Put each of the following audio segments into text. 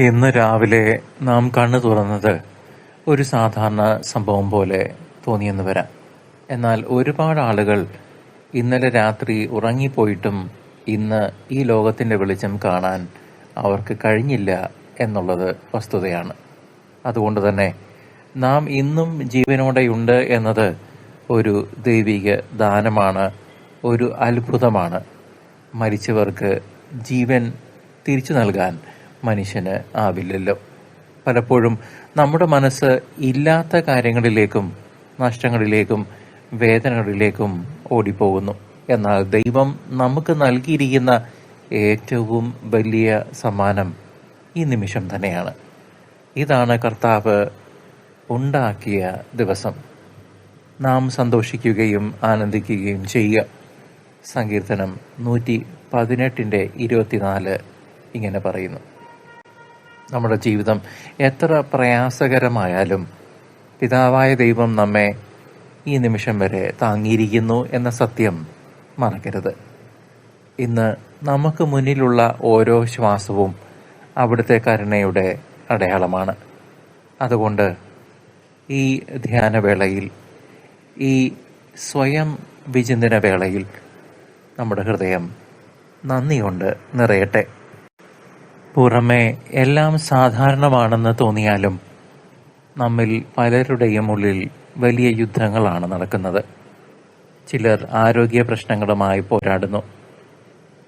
ഇന്ന് രാവിലെ നാം കണ്ണു തുറന്നത് ഒരു സാധാരണ സംഭവം പോലെ തോന്നിയെന്ന് വരാം. എന്നാൽ ഒരുപാട് ആളുകൾ ഇന്നലെ രാത്രി ഉറങ്ങിപ്പോയിട്ടും ഇന്ന് ഈ ലോകത്തിൻ്റെ വെളിച്ചം കാണാൻ അവർക്ക് കഴിഞ്ഞില്ല എന്നുള്ളത് വസ്തുതയാണ്. അതുകൊണ്ട് തന്നെ നാം ഇന്നും ജീവനോടെയുണ്ട് എന്നത് ഒരു ദൈവിക ദാനമാണ്, ഒരു അത്ഭുതമാണ്. മരിച്ചവർക്ക് ജീവൻ തിരിച്ചു നൽകാൻ മനുഷ്യന് ആവില്ലല്ലോ. പലപ്പോഴും നമ്മുടെ മനസ്സ് ഇല്ലാത്ത കാര്യങ്ങളിലേക്കും നഷ്ടങ്ങളിലേക്കും വേദനകളിലേക്കും ഓടിപ്പോകുന്നു. എന്നാൽ ദൈവം നമുക്ക് നൽകിയിരിക്കുന്ന ഏറ്റവും വലിയ സമ്മാനം ഈ നിമിഷം തന്നെയാണ്. ഇതാണ് കർത്താവ് ഉണ്ടാക്കിയ ദിവസം. നാം സന്തോഷിക്കുകയും ആനന്ദിക്കുകയും ചെയ്യുക. സങ്കീർത്തനം 118:24 ഇങ്ങനെ പറയുന്നു: നമ്മുടെ ജീവിതം എത്ര പ്രയാസകരമായാലും പിതാവായ ദൈവം നമ്മെ ഈ നിമിഷം വരെ താങ്ങിയിരിക്കുന്നു എന്ന സത്യം മറക്കരുത്. ഇന്ന് നമുക്ക് മുന്നിലുള്ള ഓരോ ശ്വാസവും അവിടുത്തെ കരുണയുടെ അടയാളമാണ്. അതുകൊണ്ട് ഈ ധ്യാനവേളയിൽ, ഈ സ്വയം വിചിന്തന വേളയിൽ നമ്മുടെ ഹൃദയം നന്ദി കൊണ്ട് നിറയട്ടെ. പുറമെ എല്ലാം സാധാരണമാണെന്ന് തോന്നിയാലും നമ്മിൽ പലരുടെയും ഉള്ളിൽ വലിയ യുദ്ധങ്ങളാണ് നടക്കുന്നത്. ചിലർ ആരോഗ്യ പ്രശ്നങ്ങളുമായി പോരാടുന്നു.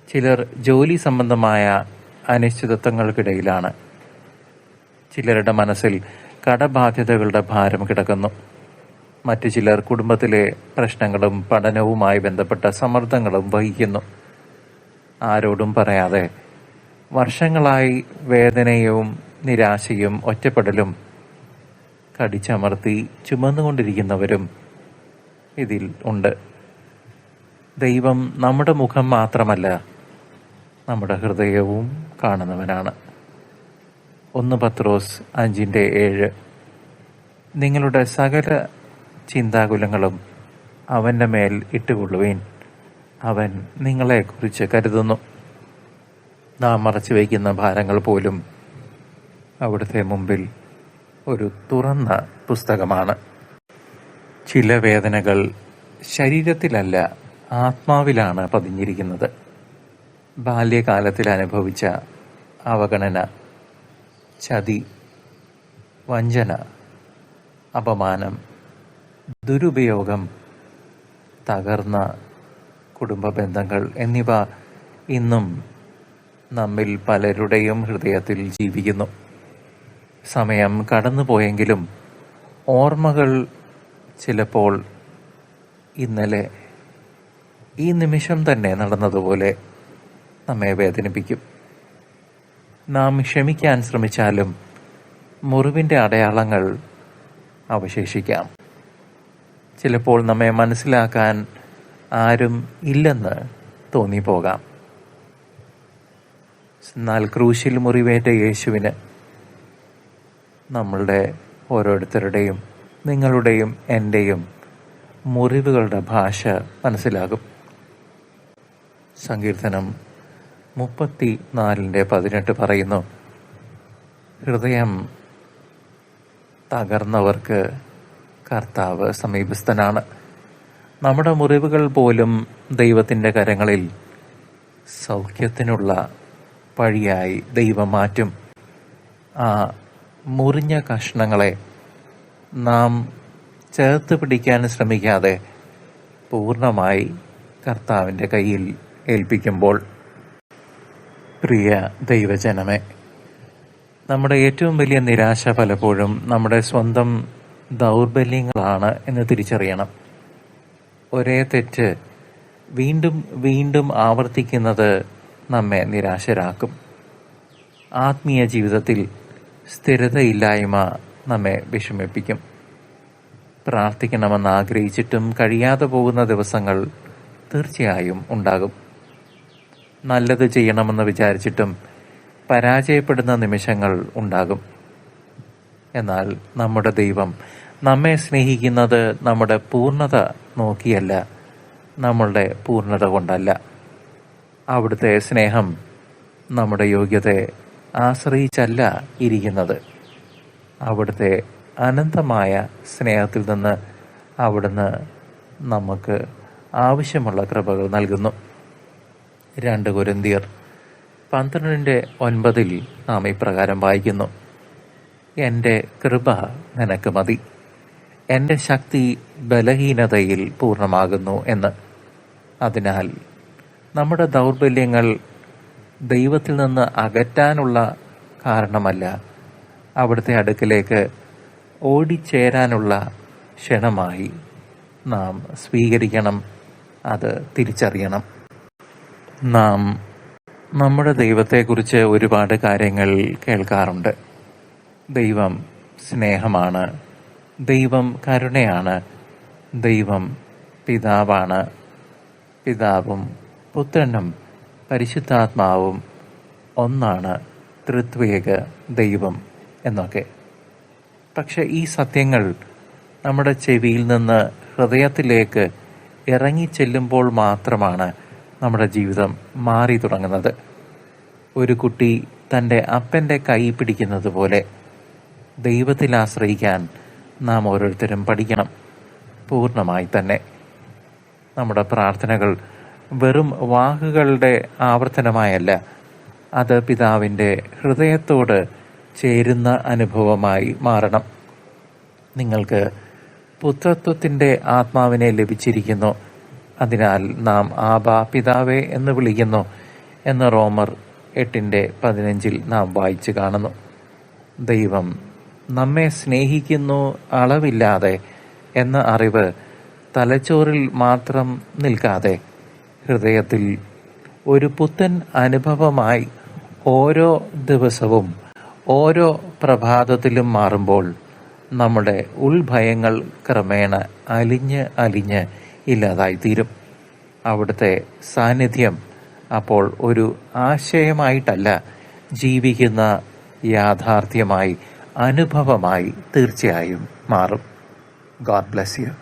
ചിലർ ജോലി സംബന്ധമായ അനിശ്ചിതത്വങ്ങൾക്കിടയിലാണ്. ചിലരുടെ മനസ്സിൽ കടബാധ്യതകളുടെ ഭാരം കിടക്കുന്നു. മറ്റു ചിലർ കുടുംബത്തിലെ പ്രശ്നങ്ങളും പഠനവുമായി ബന്ധപ്പെട്ട സമ്മർദ്ദങ്ങളും വഹിക്കുന്നു. ആരോടും പറയാതെ വർഷങ്ങളായി വേദനയും നിരാശയും ഒറ്റപ്പെടലും കടിച്ചമർത്തി ചുമന്നുകൊണ്ടിരിക്കുന്നവരും ഇതിൽ ഉണ്ട്. ദൈവം നമ്മുടെ മുഖം മാത്രമല്ല, നമ്മുടെ ഹൃദയവും കാണുന്നവനാണ്. 1 പത്രോസ് 5:7 നിങ്ങളുടെ സകല ചിന്താകുലങ്ങളും അവൻ്റെ മേൽ ഇട്ടുകൊള്ളുവീൻ, അവൻ നിങ്ങളെക്കുറിച്ച് കരുതുന്നു. നാം മറച്ചു വയ്ക്കുന്ന ഭാരങ്ങൾ പോലും അവിടുത്തെ മുമ്പിൽ ഒരു തുറന്ന പുസ്തകമാണ്. ചില വേദനകൾ ശരീരത്തിലല്ല, ആത്മാവിലാണ് പതിഞ്ഞിരിക്കുന്നത്. ബാല്യകാലത്തിൽ അനുഭവിച്ച അവഗണന, ചതി, വഞ്ചന, അപമാനം, ദുരുപയോഗം, തകർന്ന കുടുംബ ബന്ധങ്ങൾ എന്നിവ ഇന്നും നമ്മിൽ പലരുടെയും ഹൃദയത്തിൽ ജീവിക്കുന്നു. സമയം കടന്നുപോയെങ്കിലും ഓർമ്മകൾ ചിലപ്പോൾ ഇന്നലെ ഈ നിമിഷം തന്നെ നടന്നതുപോലെ നമ്മെ വേദനിപ്പിക്കും. നാം ക്ഷമിക്കാൻ ശ്രമിച്ചാലും മുറിവിൻ്റെ അടയാളങ്ങൾ അവശേഷിക്കാം. ചിലപ്പോൾ നമ്മെ മനസ്സിലാക്കാൻ ആരും ഇല്ലെന്ന് തോന്നിപ്പോകാം. എന്നാൽ ക്രൂശിൽ മുറിവേറ്റ യേശുവിന് നമ്മളുടെ ഓരോരുത്തരുടെയും, നിങ്ങളുടെയും എൻ്റെയും മുറിവുകളുടെ ഭാഷ മനസ്സിലാകും. സങ്കീർത്തനം 34:18 പറയുന്നു: ഹൃദയം തകർന്നവർക്ക് കർത്താവ് സമീപസ്ഥനാണ്. നമ്മുടെ മുറിവുകൾ പോലും ദൈവത്തിൻ്റെ കരങ്ങളിൽ സൗഖ്യത്തിനുള്ള വഴിയായി ദൈവം മാറ്റും. ആ മുറിഞ്ഞ കഷ്ണങ്ങളെ നാം ചേർത്ത് പിടിക്കാൻ ശ്രമിക്കാതെ പൂർണ്ണമായി കർത്താവിൻ്റെ കയ്യിൽ ഏൽപ്പിക്കുമ്പോൾ. പ്രിയ ദൈവജനമേ, നമ്മുടെ ഏറ്റവും വലിയ നിരാശ പലപ്പോഴും നമ്മുടെ സ്വന്തം ദൗർബല്യങ്ങളാണ് എന്ന് തിരിച്ചറിയണം. ഒരേ തെറ്റ് വീണ്ടും വീണ്ടും ആവർത്തിക്കുന്നത് നമ്മെ നിരാശരാക്കും. ആത്മീയ ജീവിതത്തിൽ സ്ഥിരതയില്ലായ്മ നമ്മെ വിഷമിപ്പിക്കും. പ്രാർത്ഥിക്കണമെന്ന് ആഗ്രഹിച്ചിട്ടും കഴിയാതെ പോകുന്ന ദിവസങ്ങൾ തീർച്ചയായും ഉണ്ടാകും. നല്ലത് ചെയ്യണമെന്ന് വിചാരിച്ചിട്ടും പരാജയപ്പെടുന്ന നിമിഷങ്ങൾ ഉണ്ടാകും. എന്നാൽ നമ്മുടെ ദൈവം നമ്മെ സ്നേഹിക്കുന്നത് നമ്മുടെ പൂർണ്ണത നോക്കിയല്ല, നമ്മളുടെ പൂർണ്ണത കൊണ്ടല്ല. അവിടുത്തെ സ്നേഹം നമ്മുടെ യോഗ്യതയെ ആശ്രയിച്ചല്ല ഇരിക്കുന്നത്. അവിടുത്തെ അനന്തമായ സ്നേഹത്തിൽ നിന്ന് അവിടുന്ന് നമുക്ക് ആവശ്യമുള്ള കൃപകൾ നൽകുന്നു. 2 കൊരിന്ത്യർ 12:9 നാം ഇപ്രകാരം വായിക്കുന്നു: എൻ്റെ കൃപ നിനക്ക് മതി, എൻ്റെ ശക്തി ബലഹീനതയിൽ പൂർണ്ണമാകുന്നു എന്ന്. അതിനാൽ നമ്മുടെ ദൗർബല്യങ്ങൾ ദൈവത്തിൽ നിന്ന് അകറ്റാനുള്ള കാരണമല്ല, അവിടുത്തെ അടുക്കിലേക്ക് ഓടിച്ചേരാനുള്ള ക്ഷണമായി നാം സ്വീകരിക്കണം, അത് തിരിച്ചറിയണം. നാം നമ്മുടെ ദൈവത്തെക്കുറിച്ച് ഒരുപാട് കാര്യങ്ങൾ കേൾക്കാറുണ്ട്. ദൈവം സ്നേഹമാണ്, ദൈവം കരുണയാണ്, ദൈവം പിതാവാണ്, പിതാവും പുത്രനും പരിശുദ്ധാത്മാവും ഒന്നാണ്, ത്രിത്വേക ദൈവം എന്നൊക്കെ. പക്ഷെ ഈ സത്യങ്ങൾ നമ്മുടെ ചെവിയിൽ നിന്ന് ഹൃദയത്തിലേക്ക് ഇറങ്ങിച്ചെല്ലുമ്പോൾ മാത്രമാണ് നമ്മുടെ ജീവിതം മാറി തുടങ്ങുന്നത്. ഒരു കുട്ടി തൻ്റെ അപ്പൻ്റെ കൈ പിടിക്കുന്നത് പോലെ ദൈവത്തിൽ ആശ്രയിക്കാൻ നാം ഓരോരുത്തരും പഠിക്കണം, പൂർണ്ണമായി തന്നെ. നമ്മുടെ പ്രാർത്ഥനകൾ വെറും വാക്കുകളുടെ ആവർത്തനമായല്ല, അത് പിതാവിൻ്റെ ഹൃദയത്തോട് ചേരുന്ന അനുഭവമായി മാറണം. നിങ്ങൾക്ക് പുത്രത്വത്തിൻ്റെ ആത്മാവിനെ ലഭിച്ചിരിക്കുന്നു, അതിനാൽ നാം ആബാ പിതാവേ എന്ന് വിളിക്കുന്നു എന്ന് റോമർ 8:15 നാം വായിച്ചു കാണുന്നു. ദൈവം നമ്മെ സ്നേഹിക്കുന്നു അളവില്ലാതെ എന്ന അറിവ് തലച്ചോറിൽ മാത്രം നിൽക്കാതെ ഹൃദയത്തിൽ ഒരു പുത്തൻ അനുഭവമായി ഓരോ ദിവസവും ഓരോ പ്രഭാതത്തിലും മാറുമ്പോൾ നമ്മുടെ ഉൾഭയങ്ങൾ ക്രമേണ അലിഞ്ഞ് ഇല്ലാതായിത്തീരും. അവിടുത്തെ സാന്നിധ്യം അപ്പോൾ ഒരു ആശയമായിട്ടല്ല, ജീവിക്കുന്ന യാഥാർത്ഥ്യമായി, അനുഭവമായി തീർച്ചയായും മാറും. God bless you.